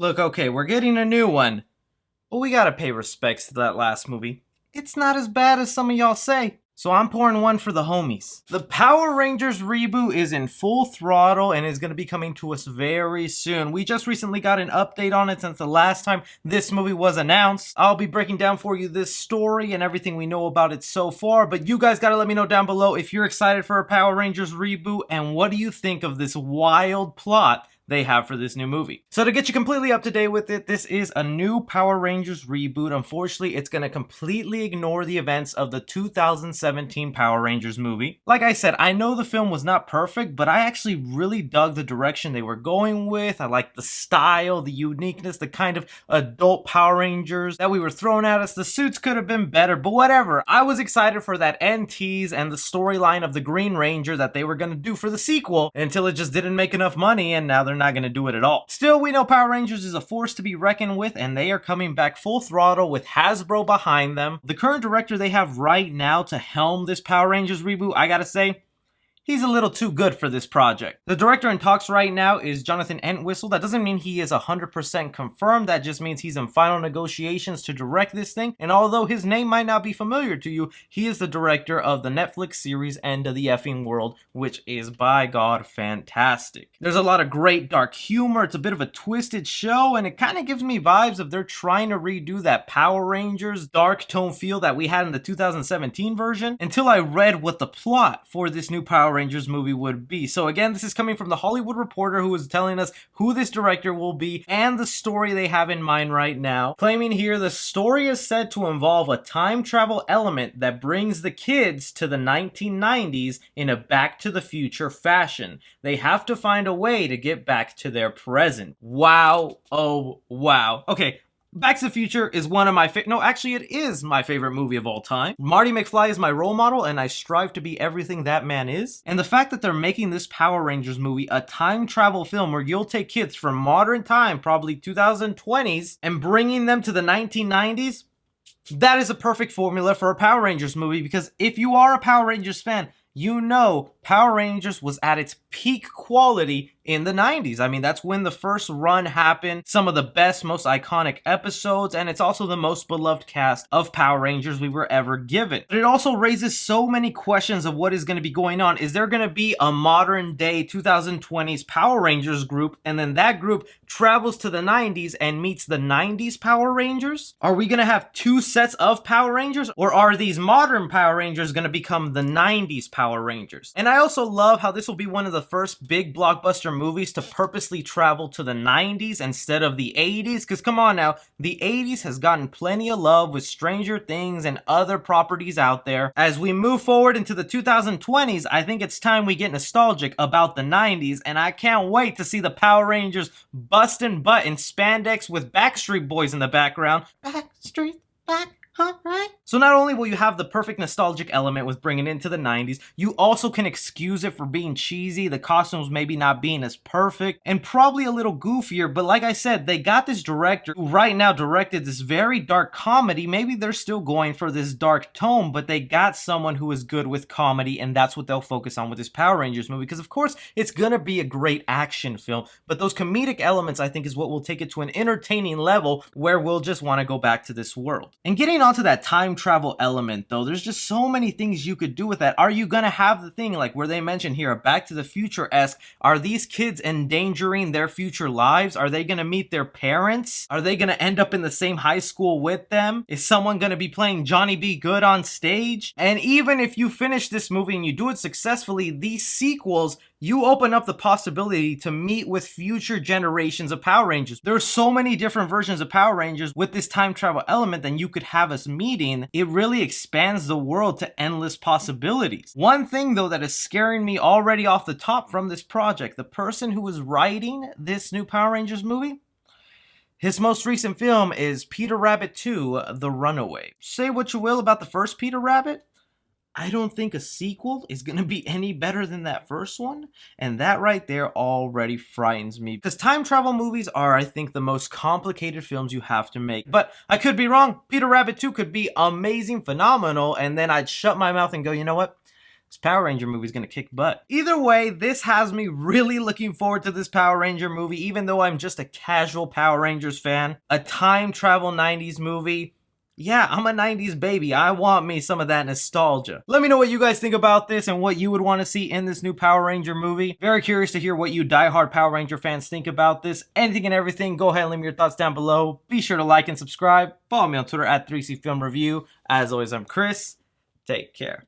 Look, okay, we're getting a new one, but we gotta pay respects to that last movie. It's not as bad as some of y'all say. So I'm pouring one for the homies. The Power Rangers reboot is in full throttle and is going to be coming to us very soon. We just recently got an update on it since the last time this movie was announced. I'll be breaking down for you this story and everything we know about it so far, but you guys gotta let me know down below if you're excited for a Power Rangers reboot and what do you think of this wild plot they have for this new movie. So to get you completely up to date with it, this is a new Power Rangers reboot. Unfortunately, it's going to completely ignore the events of the 2017 Power Rangers movie. Like I said, I know the film was not perfect, but I actually really dug the direction they were going with. I like the style, the uniqueness, the kind of adult Power Rangers that we were thrown at us. The suits could have been better, but whatever. I was excited for that end tease and the storyline of the Green Ranger that they were going to do for the sequel until it just didn't make enough money and now they're not going to do it at all. Still, we know Power Rangers is a force to be reckoned with and they are coming back full throttle with Hasbro behind them. The current director they have right now to helm this Power Rangers reboot, I gotta say, he's a little too good for this project. The director in talks right now is Jonathan Entwistle. That doesn't mean he is 100% confirmed. That just means he's in final negotiations to direct this thing. And although his name might not be familiar to you, he is the director of the Netflix series End of the Effing World, which is, by God, fantastic. There's a lot of great dark humor. It's a bit of a twisted show, and it kind of gives me vibes of they're trying to redo that Power Rangers dark tone feel that we had in the 2017 version, until I read what the plot for this new Power Rangers movie would be. So again, this is coming from the Hollywood Reporter, who is telling us who this director will be and the story they have in mind right now. Claiming here the story is said to involve a time travel element that brings the kids to the 1990s in a Back to the Future fashion. They have to find a way to get back to their present. Wow. Oh, wow. Okay. Back to the Future is one of my no, actually it is my favorite movie of all time. Marty McFly is my role model and I strive to be everything that man is. And the fact that they're making this Power Rangers movie a time travel film where you'll take kids from modern time, probably 2020s, and bringing them to the 1990s, that is a perfect formula for a Power Rangers movie, because if you are a Power Rangers fan, you know Power Rangers was at its peak quality in the 90s. I mean, that's when the first run happened, some of the best, most iconic episodes, and it's also the most beloved cast of Power Rangers we were ever given. But it also raises so many questions of what is going to be going on. Is there going to be a modern day 2020s Power Rangers group, and then that group travels to the 90s and meets the 90s Power Rangers? Are we going to have two sets of Power Rangers, or are these modern Power Rangers going to become the 90s Power Rangers? And I also love how this will be one of the first big blockbuster movies to purposely travel to the 90s instead of the 80s, because come on now, the 80s has gotten plenty of love with Stranger Things and other properties out there. As we move forward into the 2020s, I think it's time we get nostalgic about the 90s, and I can't wait to see the Power Rangers busting butt in spandex with Backstreet Boys in the background. Backstreet back. Huh, right? So not only will you have the perfect nostalgic element with bringing it into the 90s, you also can excuse it for being cheesy, the costumes maybe not being as perfect, and probably a little goofier, but like I said, they got this director who right now directed this very dark comedy. Maybe they're still going for this dark tone, but they got someone who is good with comedy, and that's what they'll focus on with this Power Rangers movie, because of course, it's gonna be a great action film, but those comedic elements I think is what will take it to an entertaining level where we'll just want to go back to this world. And getting onto that time travel element though, there's just so many things you could do with that. Are you gonna have the thing like where they mention here, a Back to the Future-esque, are these kids endangering their future lives? Are they gonna meet their parents? Are they gonna end up in the same high school with them? Is someone gonna be playing Johnny B. Good on stage? And even if you finish this movie and you do it successfully, these sequels, you open up the possibility to meet with future generations of Power Rangers. There are so many different versions of Power Rangers with this time travel element that you could have us meeting. It really expands the world to endless possibilities. One thing though that is scaring me already off the top from this project, the person who is writing this new Power Rangers movie, his most recent film is Peter Rabbit 2, The Runaway. Say what you will about the first Peter Rabbit, I don't think a sequel is going to be any better than that first one, and that right there already frightens me, because time travel movies are, I think, the most complicated films you have to make. But I could be wrong. Peter Rabbit 2 could be amazing, phenomenal, and then I'd shut my mouth and go, you know what? This Power Ranger movie is gonna kick butt. Either way, this has me really looking forward to this Power Ranger movie, even though I'm just a casual Power Rangers fan. A time travel 90s movie. Yeah, I'm a 90s baby. I want me some of that nostalgia. Let me know what you guys think about this and what you would want to see in this new Power Ranger movie. Very curious to hear what you diehard Power Ranger fans think about this. Anything and everything, go ahead and leave me your thoughts down below. Be sure to like and subscribe. Follow me on Twitter at 3C Film Review. As always, I'm Chris. Take care.